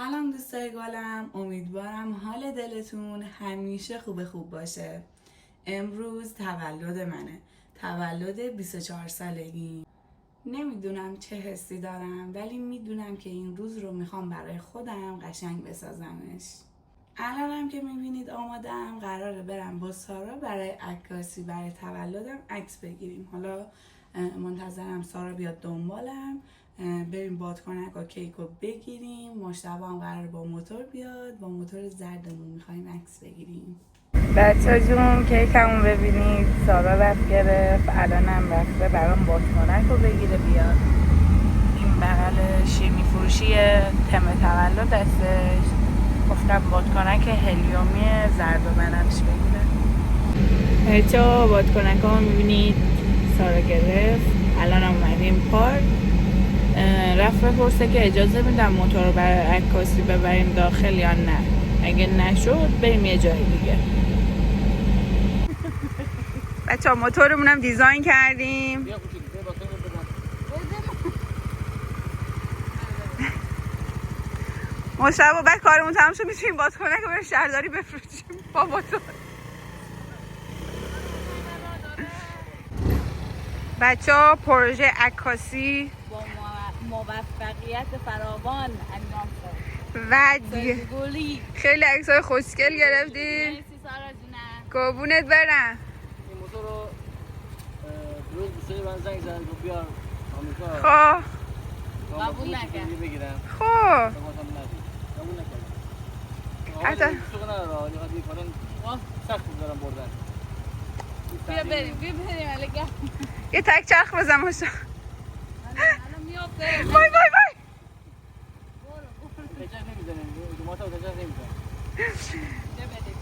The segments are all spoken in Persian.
سلام دوستای گلم، امیدوارم حال دلتون همیشه خوب باشه. امروز تولد منه، تولد 24 سالگی. نمیدونم چه حسی دارم ولی میدونم که این روز رو میخوام برای خودم قشنگ بسازمش. الانم که میبینید آمادم، قراره برم با سارا برای عکاسی برای تولدم عکس بگیریم. حالا منتظرم سارا بیاد دنبالم، بریم بادکنک و کیک رو بگیریم. مجتبی هم قرار با موتور بیاد، با موتور زردمون میخوایم عکس بگیریم. بچه جون کیکمون ببینید، سارا رفت گرفت، الانم رفته برام بادکنک رو بگیره بیاد. این بغل شیمی فروشی تم تولد دستش، گفتم بادکنک هلیومی زرد و بنفش بگیره. بچه بادکنک ها میبینید سارا گرفت. الان هم اومدیم پارک، رفت بپرسه که اجازه میدم موتور رو برای عکاسی ببریم داخل یا نه. اگه نشد بریم یه جای دیگه. بچه ها موتورمون هم دیزاین کردیم. مشتبه بعد کارمون تمام شد میتونیم بادکنک رو بریم شهرداری بفروشیم با موتور. بچه ها پروژه عکاسی با موفقیت فراوان انجام شد و سرگولی. خیلی عکسای خوشگل گرفتیم. مرسی سارا جونم. قربونت برم. این موتور رو روز بسیاری من زنگ زدن که بیار آمریکا. خب قبول نکرد. بگیرم. خب قبول نکرد. حتی سوق نداره، ولی خاطر کارن سخت دارم بردن. بیا بریم علی گرم. یه تک چرخ بزن ماشا. الان میافته. وای وای وای. تکر نمیزنه، موتور تکر نمیزنه. بریم.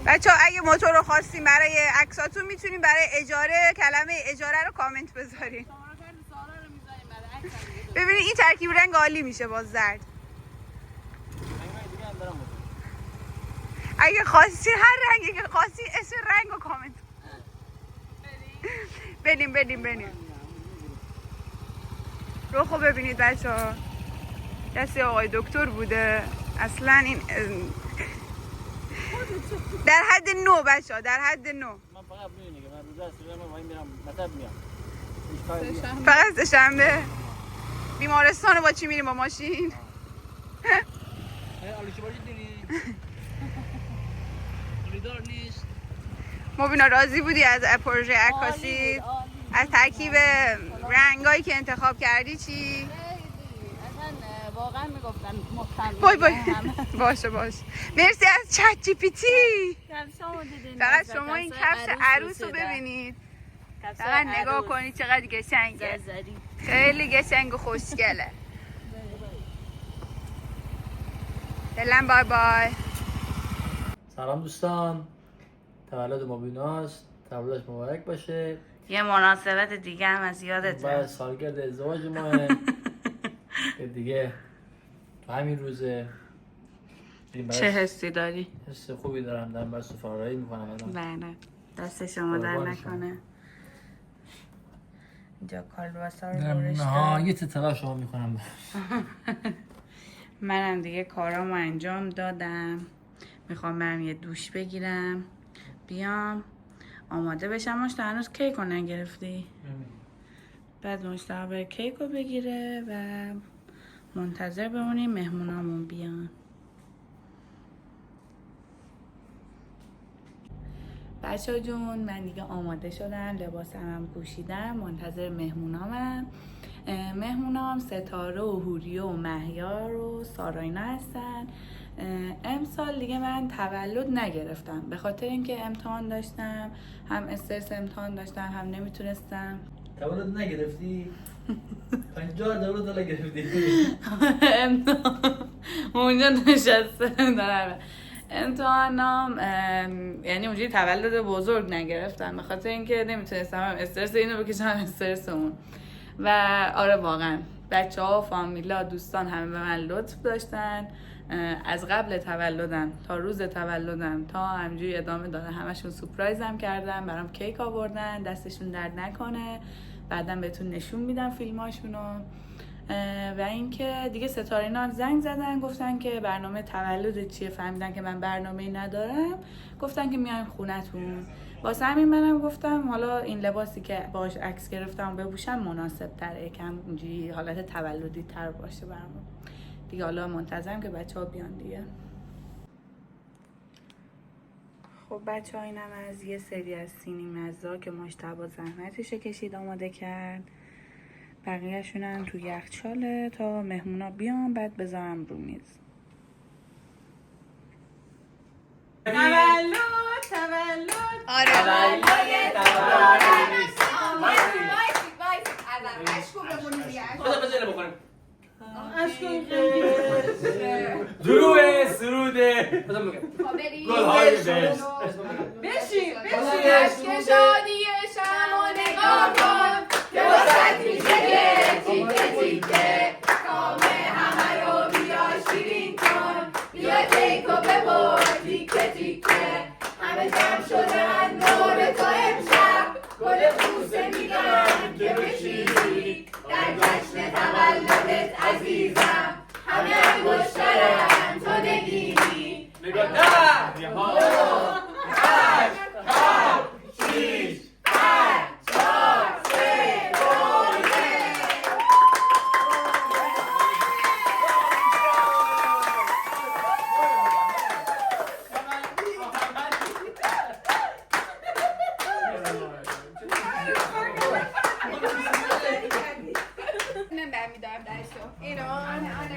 بچه ها اگه موتور رو خواستیم برای عکساتون میتونیم برای اجاره کلمه اجاره رو کامنت بذارین. سارا رو میذاریم برای عکس. ببینید این ترکیب رنگ عالی میشه با زرد. اگه خواستین هر رنگی که خواستین اسم رنگ و کامنت. بریم. رو خوب ببینید بچه ها، دست آقای دکتر بوده اصلا. این در حد 9 بچه ها، در حد 9. من فقط میدونی که من روزا استراحت وای میرم مطب میام. فقط سه‌شنبه بیمارستان رو با چی میریم؟ با ماشین. آلوشی باجی دیدی؟ خریدار نیست. مبینا راضی بودی از پروژه عکاسی؟ از ترکیب رنگایی که انتخاب کردی چی؟ اصلا واقعا میگفتن وای باشه مرسی از چت جی پی تی. فقط شما این کفش عروس رو ببینید، فقط نگاه کنید چقدر قشنگه، خیلی قشنگ و خوشگله. فعلا بای بای. سلام دوستان، تولد مبیناست، تولدش مبارک باشه. یه مناسبت دیگه هم از یادته، بعد سالگرد ازدواج ماه که دیگه تو همین روزه. چه حسی داری؟ حس خوبی دارم، دارم برای سفارایی میکنم الان. بله دست شما در نکنه. اینجا کالباسا رو برش نهایت تلاش شما میکنم. منم دیگه کارامو انجام دادم، میخوام برم یه دوش بگیرم بیام آماده بشم. مشتا هنوز کیک رو نگرفتی؟ بعد مشتا بره کیک رو بگیره و منتظر بمونیم مهمونامون بیان. بچه جون من دیگه آماده شدم، لباسم هم پوشیدم، منتظر مهمونامم. مهمونام ستاره و هوریه و مهیار و ساراینا هستن. امسال دیگه من تولد نگرفتم به خاطر اینکه امتحان داشتم، هم استرس امتحان داشتم هم نمیتونستم. تولد نگرفتی؟ 50 تولد نگرفتی؟ اونجا نشسته دارم امتحانم، یعنی اونجوری تولد بزرگ نگرفتم به خاطر اینکه نمیتونستم هم استرس اینو بکشم هم استرس اون. و آره واقعا بچه ها، فامیلا، دوستان همه به من لطف داشتن. از قبل تولدم تا روز تولدم تا همجوری ادامه داره، همشون سورپرایزم کردن، برام کیک آوردن، دستشون درد نکنه. بعدم بهتون نشون میدم فیلماشونو. و اینکه دیگه ستاره اینا هم زنگ زدن گفتن که برنامه تولد چیه، فهمیدن که من برنامه ندارم، گفتن که میایم خونتون. واسه همین منم گفتم حالا این لباسی که باهاش عکس گرفتم بپوشم مناسب تره، یکم اینجوری حالت تولدی تر باشه برام دیگه. حالا منتظرم که بچه‌ها بیان دیگه. خب بچه ها، اینم از یه سری از سینی مزا که مجتبی زحمتش کشید آماده کرد. بقیه‌شون هم تو یخچاله تا مهمونا بیان بعد بذارم رو میز. تولد آره دروه سروده گل‌های بهشت. بشین اشک شادی شما نگاه کن که واسط میشه تیکه تیکه کام همه رو بیا شیرین کن، بیا کیکو ببر تیکه تیکه، همه جمع شدن دور تو امشب، گل بوسه میگن که بشینی در جشن تولدت عزیزم، همه انگشترن تو نگیری نگاه نه 9 8 7 6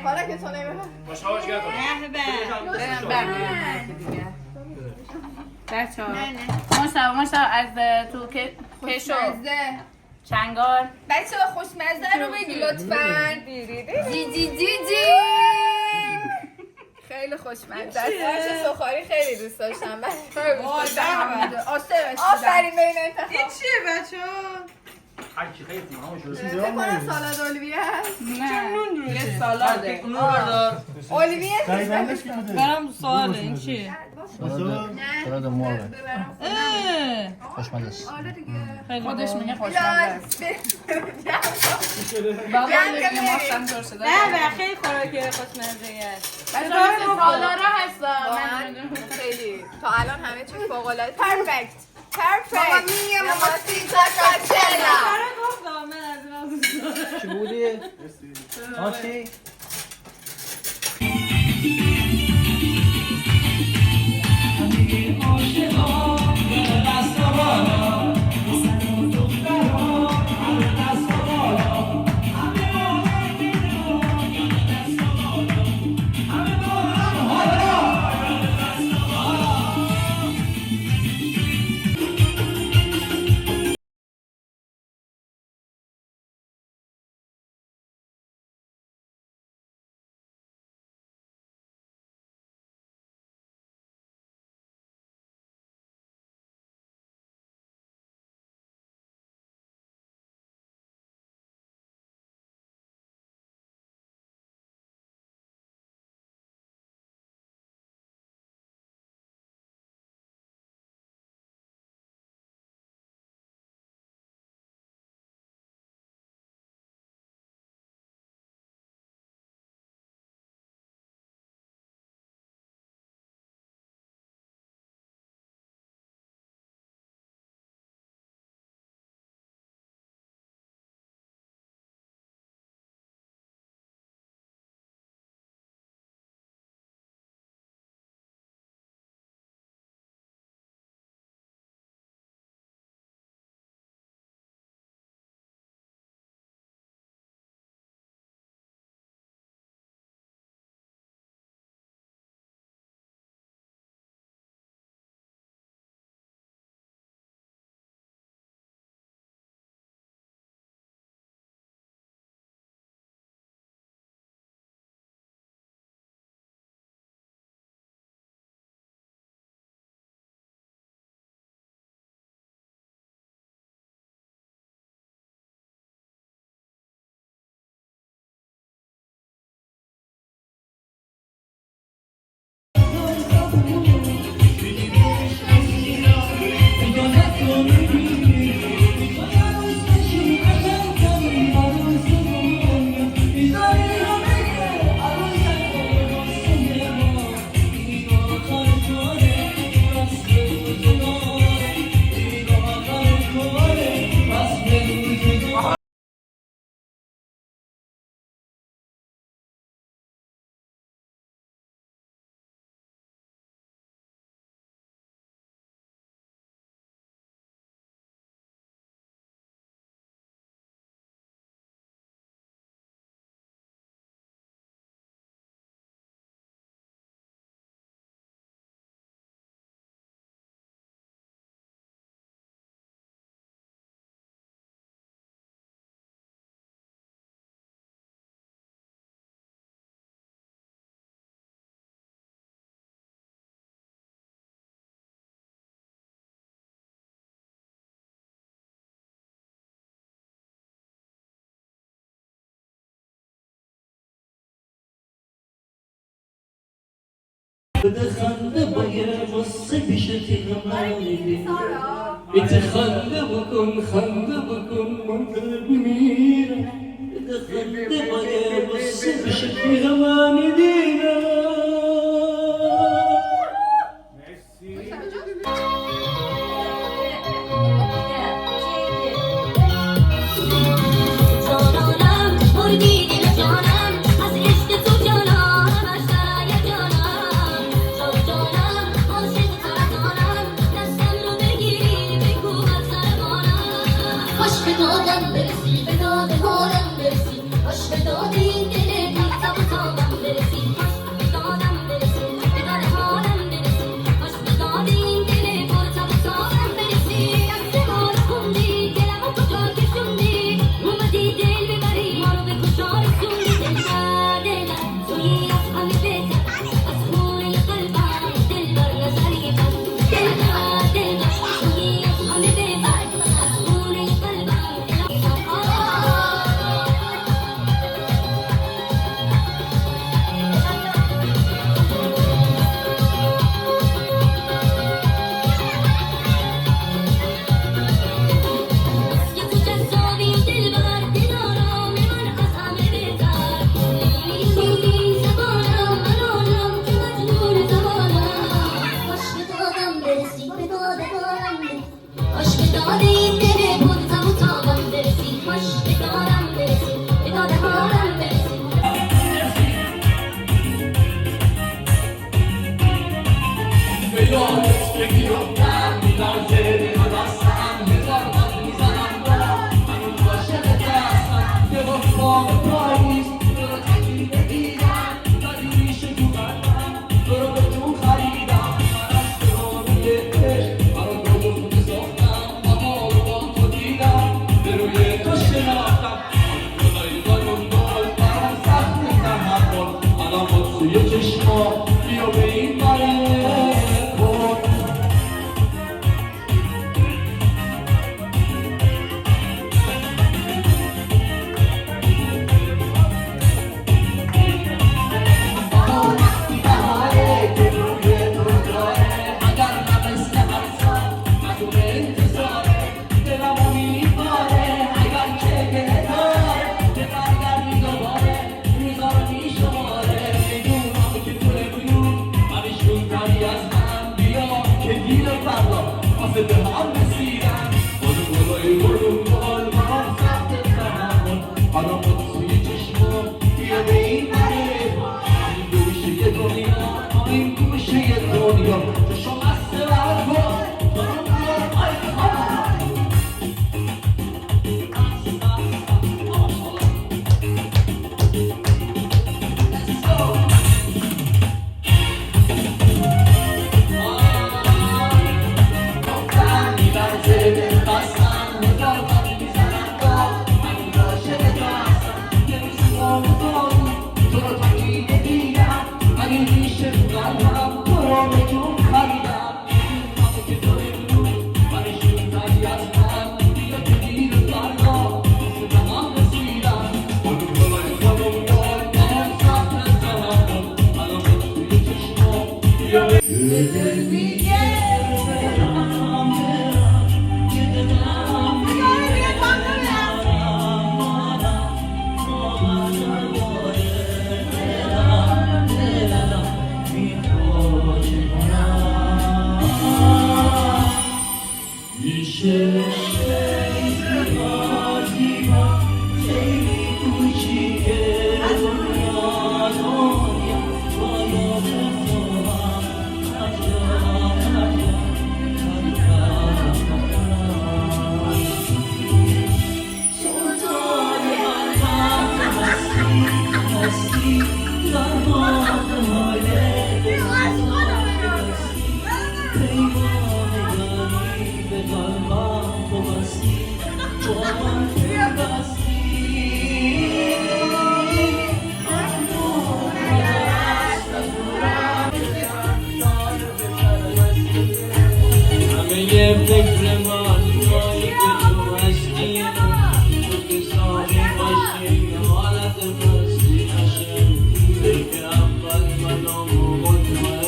حالا که تو نمی‌فهمی باشه گرد بچه ها ماشا از تو کشو چنگار بچه ها خوشمزه رو بگی لطفاً. جی جی جی جی خیلی خوشمزه است. آش سخاری خیلی دوست داشتم. آفرین بین انتخاب. این چیه بچه ها؟ فکر کنم سالاد اولویه هست. نه نون روی سالاده. اولویه نیست. برام سواله این چیه؟ سالاد مرغ خوشمزه است. خودش میگه خوشمزه. بابا میگه ماستم جور شده. نه خیلی خوراکی خوشمزه است. بچه ها سالارا هستن. خیلی تا الان همه چی فوق العاده پرفکت. بابا میگه ماماسیتا کاچلا. گفتم من از این چی بودی؟ خنده باید واسه بیشتی همانی بده خنده بکن من قلبی میره بده خنده باید واسه بیشتی همانی دیره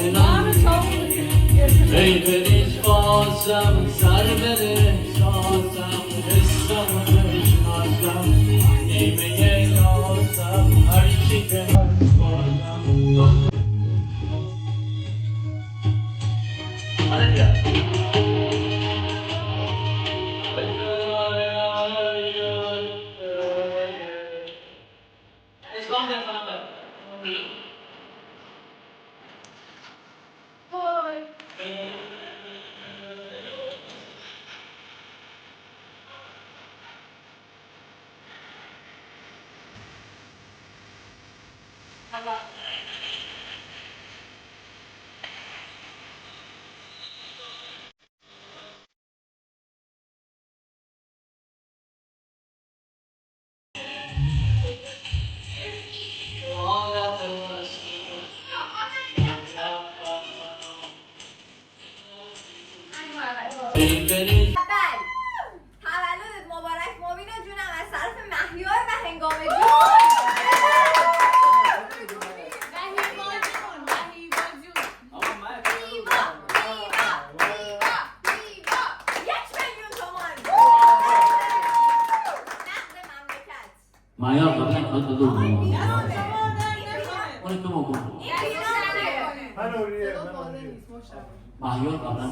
When بله تولدت مبارک مبینا جونم از طرف مهیار و هنگام جون مایا قبلا خود دو اون تو مگو مایا قبلا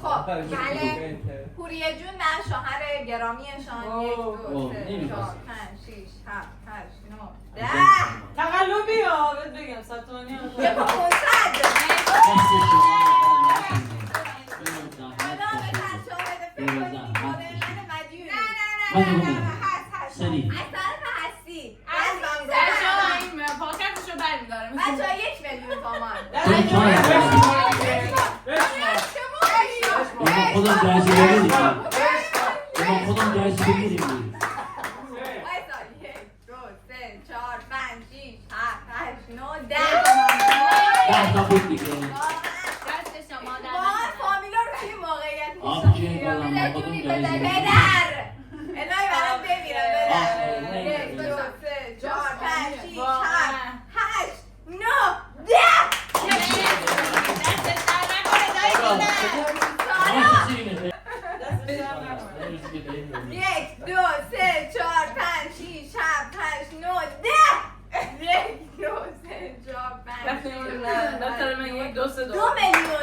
خب بله پوریه جون و شوهر گرامیشان 1 2 3 4 5 6 7 8 9 10 تقلبی ها بهت بگم ساتونی ها یه با 500 خدا به شاهد فکر کنید مادر من مدیونه هست سری از طرف هستی از بچه‌ها این پاکتشو برمی‌داره بچه‌ها 1 میلیون تومان ما خودم درسی بگیریم ما خودم درسی بگیریم وایسا 1 2 3 4 5 6 7 8 9 10 10 تا بود دیگه دست شما واقعا فامیلا رو توی موقعیت آبجی بالا ما خودم درسی بگیریم پدر الهی برات بمیرم پدر 1 2 3 4 5 6 7 8 9 10 1 2 3 4 5 6 7 8 9 10 1 2 3 4 5 دفتر من 1 2 3 2 2 میلیون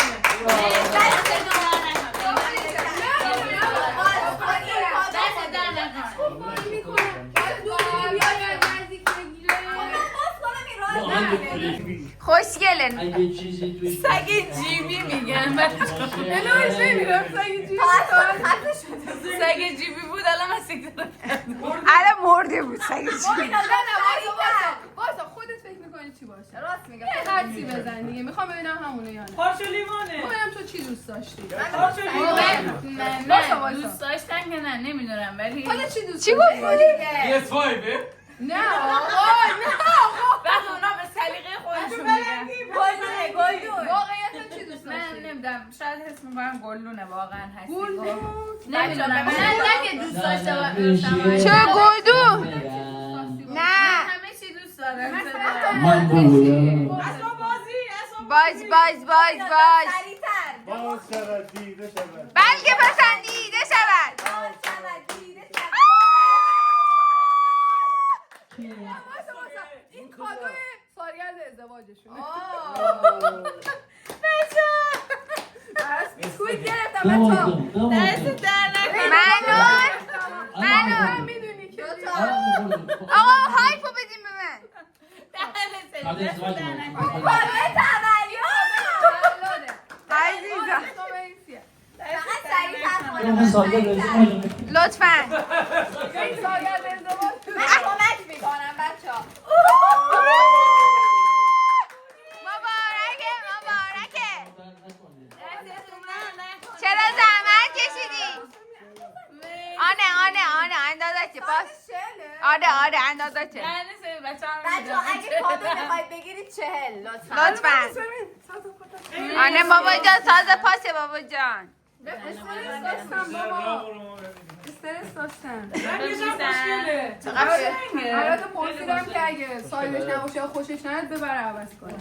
خوشگله اگه چیزی توی سگ جیبی میگن الهش نمیرم سگ جیبی سگ جیبی بود الان من سیگار الان مرده بود سگ جیبی واسه خودت فکر میکنی چی باشه راست میگه هرچی بزن دیگه میخوام ببینم همونه یا نه پارچ و لیوانه ببینم تو چی دوست داشتی پارچ و لیوانه واسه. دوست داشتن که نه نمیدونم ولی خودت چی دوست چی داشتی گفتی؟ نه آقا بعد اونا به سلیقه خودشون میگن واقعیتا چی دوست من داشتی نمیدونم شاید حس میکنم گلدونه واقعا هستی گلدون؟ نمیدونم نه که دوست داشته باشم چه گلدون؟ نه همه چی دوست دارم من بگویم باز سریع‌تر باز شود دیده شود بلکه پسندیده شود باز شود دیده شود این کادوی سالگرد ازدواجشونه براش بیسکویت گرفتم بچه‌ها دست در نکنه منو میدونی که آقا هایپو بدیم به من دست در نکنه کادوی تولد عزیزم فقط سریع‌تر من سالگرد ازدواج لطفا این سالگرد ازدواج من کمک میکنم بچه‌ها مبارکه چرا زحمت کشیدی؟ آنه اندازه باز آره اندازه بچه‌ها اگه کادو میخواید بگیرید 40 لطفا لطفا آنه بابا جان ساز پاسه بابا جان استرس داشتم بابا استرس داشتم البته پرسیدم که اگه صاحبش نباشه یا خوشش نیاد ببره عوض کنه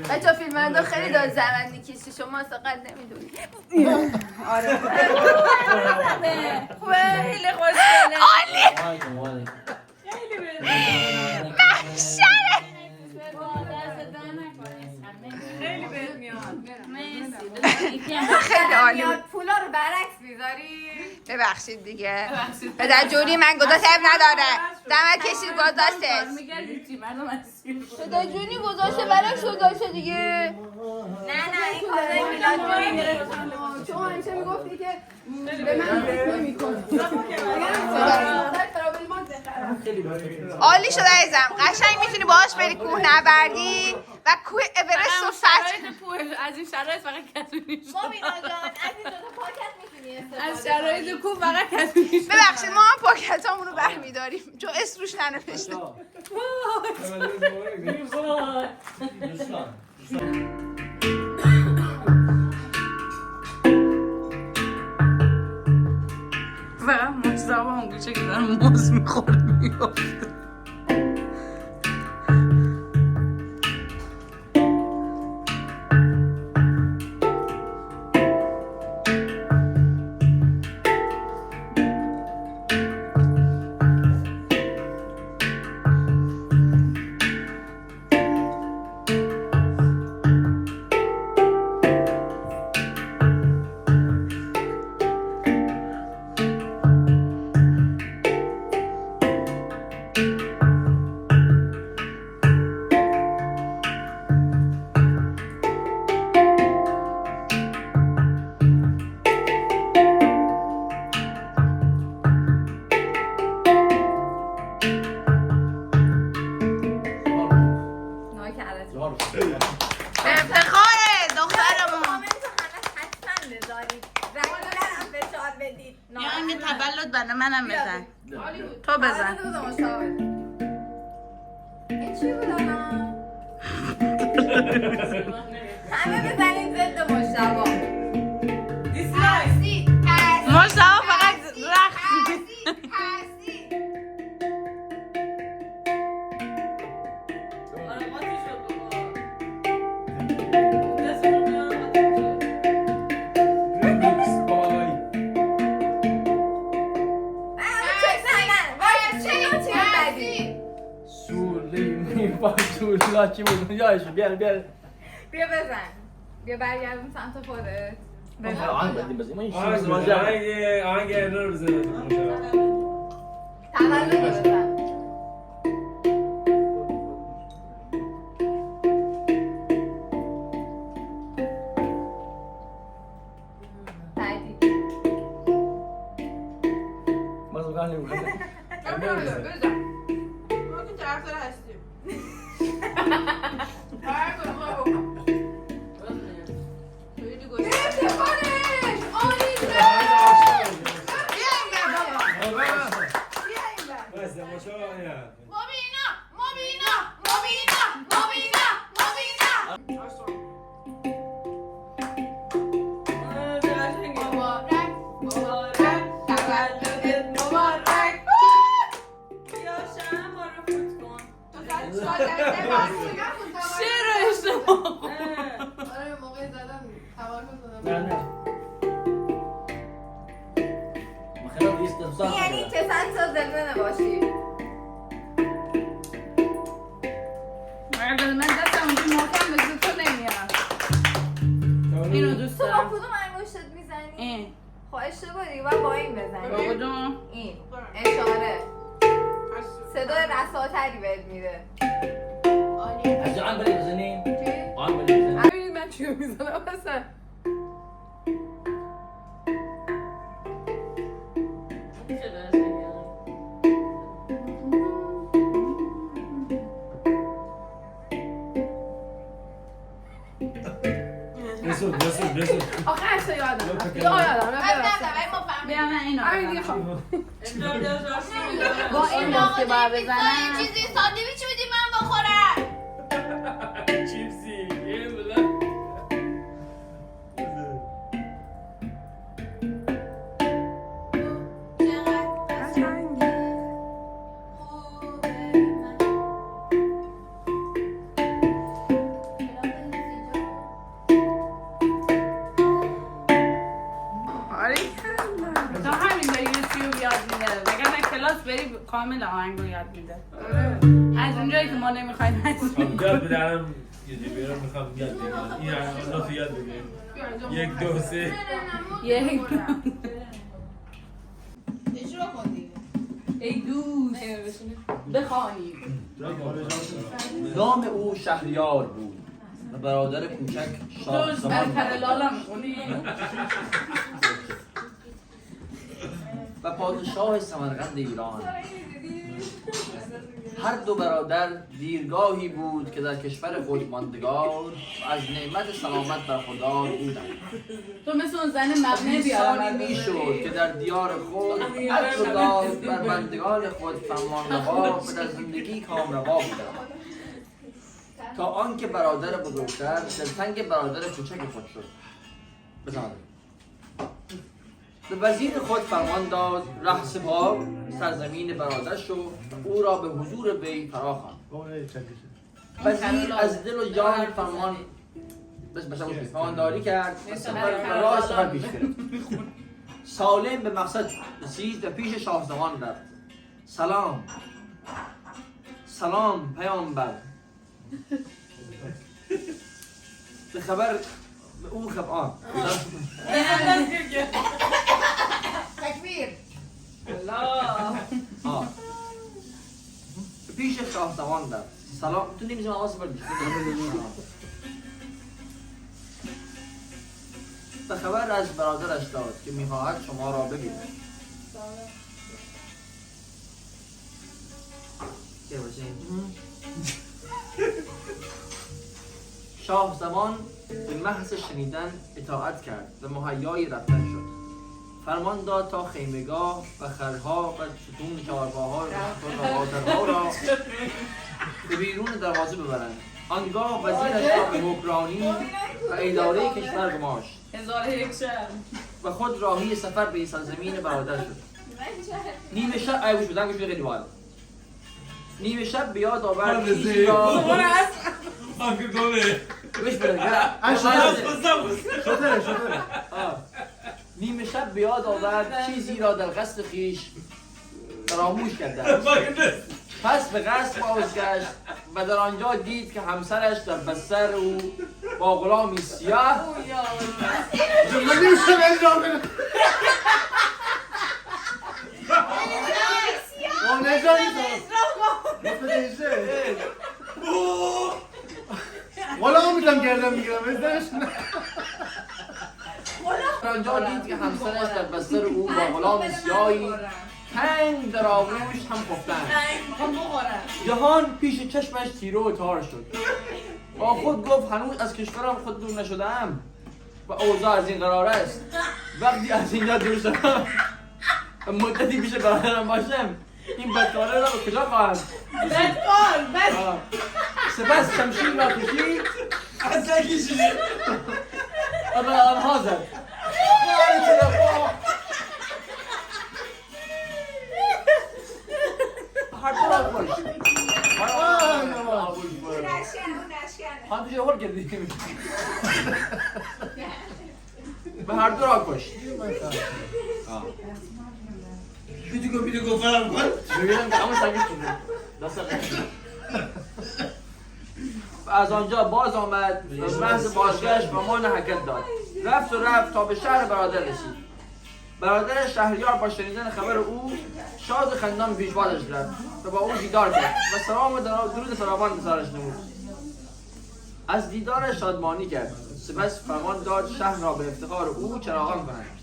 بچه فیلم دو خیلی داد زمندی کشی شما فقط نمیدونی خیلی خوشگله محشره دست در نکنه خیلی عالی بود. پولا رو برعکس میذاری. ببخشید دیگه. پدر جونی من گذاشت عیب نداره. دمت کشید گذاشتش. پدر جونی گذاشته برعکس گذاشته دیگه. نه این کارای میلاد تو همیشه میگفتی که به من فکر نمی‌کنی. عالی شده عزیزم. قشنگ میتونی باهاش بری کوه نبردی و کوه اورست رو فتح. از این شرایط فقط کتونی شد. مبینا جان از این دوتا پاکت میتونی استفاده از شرایط کوه فقط کتونی شد. ببخشید ما هم پاکتامون رو برمیداریم چون اسم روش ننوشته. فقط مجزبه اون گوشه که دارم موز میخوره میافته. افتخار دخترمون. کامنتو همه حتما بذارید. رنگولر هم فشار بدید. یا اینگه تولد برای منم بزن. تو بزن. این چی بود الان؟ همه بزنید ضد مشتبه. مجزبه فقط رخت فاطولا چی بود؟ یادشون بیار بیا بزن. بیا برگردون سمت خودت. آهنگ بدیم بزنیم. این آهنگ شیز بزن. ماجرا. آهنگ رو بزن. تولد رو بزن. تایید. باز میگم نمی‌کنه. بزن. ما که طرفدار هستیم. هر کدوم رو بکن. افتخارش! عالی شد! بس ماشاءالله. آره موقع زدن تمرکز دادم. نه ما خیلی استفسار یعنی کردم. که چند تا زلزله باشی. من دستم اونجا محکم مثل تو نمیاد. اینو دوست تو با دارم. کدوم انگشتت میزنی؟ این خب اشتباه دیگه باید با این با بزنی. کدوم؟ این اشاره صدای رساتری بهت میده. از آن بری بزنیم. چی؟ آن بری بزنیم. ببینید من چی رو میزنم اصلا. رسول. آخرش رو یادم رفت. یادم رفت. بیا من اینو همین دیگه بزنم. خب. با این دسته باید بزنم. چیزی ساندویچ بدی من بخورم. چیپسی. یه بلا. تا همین داری یوتیوب یاد میده. وگرنه کلاس بری کامل آهنگ رو یاد میده. از اونجایی که ما نمیخوایم یاد بده الان یه دیگه میخوام یاد بگیرم. این الان تو یاد بگیرم. یک دو سه یک اجرا کن دیگه. ای دوست بخوانید. نام او شهریار بود و برادر کوچک شاه دوست زمان برکر لالا میخونی؟ و پادشاه سمرقند ایران. هر دو برادر دیرگاهی بود که در کشور خود ماندگار و از نعمت سلامت برخوردار بودند. تو مثل اون زن مبنی بیارم. انسانی میشد که در دیار خود هر دو داد بر بندگان خود فرمانروا و در زندگی کامروا بودند تا آنکه برادر بزرگتر دلتنگ برادر کوچک خود شد. بزنید به وزیر خود فرمان داد رهسپار سرزمین برادرش و او را به حضور وی فراخواند. وزیر از دل و جان فرمانداری کرد و سفر پیش گرفت. سالم به مقصد رسید و پیش شاه زمان رفت. سلام پیامبر. به خبر به او خبر تکبیر. پیش شاه زمان رفت. سلام تو نمی‌تونی آواز بردی. به خبر از برادرش داد که می‌خواهد شما را ببیند. شاه زمان به محض شنیدن اطاعت کرد و مهیای رفتن شد. فرمان داد تا خیمگاه و خرها و ستون چهارپاها و قاطرها را به بیرون دروازه ببرند. آنگاه وزیرش را به حکمرانی و اداره کشور گماشت و خود راهی سفر به سرزمین برادر شد. نیمه شب خیلی باحال. نیمه شب به یاد آورد چیزی را آنکه دوله نیمه شب به یاد آورد چیزی را در قصد خویش فراموش کرده است. پس به قصد بازگشت و در آنجا دید که همسرش در بستر او با غلامی سیاه در آنجا دید که همسرش در بستر او با غلام سیاهی تنگ در آغوش هم خفتند. جهان پیش چشمش تیره و تار شد. با خود گفت هنوز از کشورم خود دور نشدم و اوضاع از این قرار است. وقتی از اینجا دور شدم و مدتی پیش برادرم باشم این بدکاره را به کجا خواهم؟ سپس شمشیر را کشید اصلا کشیدی و به آنها زد. هر دو را کشت. هم تو جهور کردی. به هر دو را کشت. بیدو گفتم کن بگیرم که همون سنگی شده. دست و از آنجا باز آمد و محض بازگشت فرمان حرکت داد. رفت تا به شهر برادر رسید. برادر شهریار با شنیدن خبر او شاد خندان پیشوازش رفت و با او دیدار کرد و سلام و درود فراوان به سرش نمود. از دیدار شادمانی کرد. سپس فرمان داد شهر را به افتخار او چراغان کنند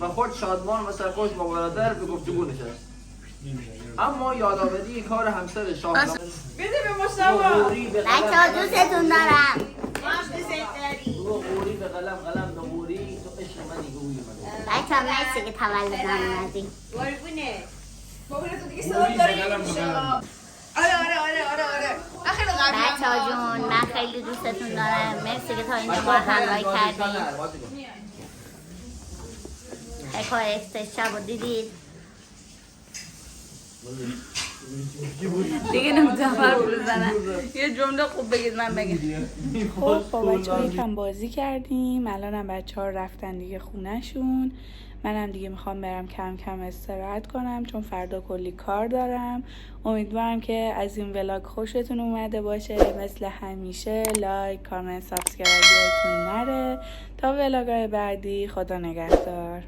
و خود شادمان و سرخوش با برادر به گفتگو نشست. اما یادآوری کار همسر شاه بده به مشتبه. بچه‌ها دوستتون دارم. قوری به قلم به قوری تو عشق منی گویی من. بچه‌ها مرسی که تولدم اومدین. بابا تو دیگه صدا داری میشه. آره. بچه‌ها جون من خیلی دوستتون دارم. مرسی که تا اینجا ما همراهی کردین. کار اکسپرس شب رو دیدید. دیگه نمیتونم حرف بزنم. یه جمله خوب بگید من بگم. خب بچه‌ها یکم بازی کردیم. الانم بچه‌ها رفتن دیگه خونه‌شون. منم دیگه میخوام برم کم کم استراحت کنم چون فردا کلی کار دارم. امیدوارم که از این ولاگ خوشتون اومده باشه. مثل همیشه لایک، کامنت، سابسکرایب یادتون نره تا ولاگای بعدی، خدا نگهدار.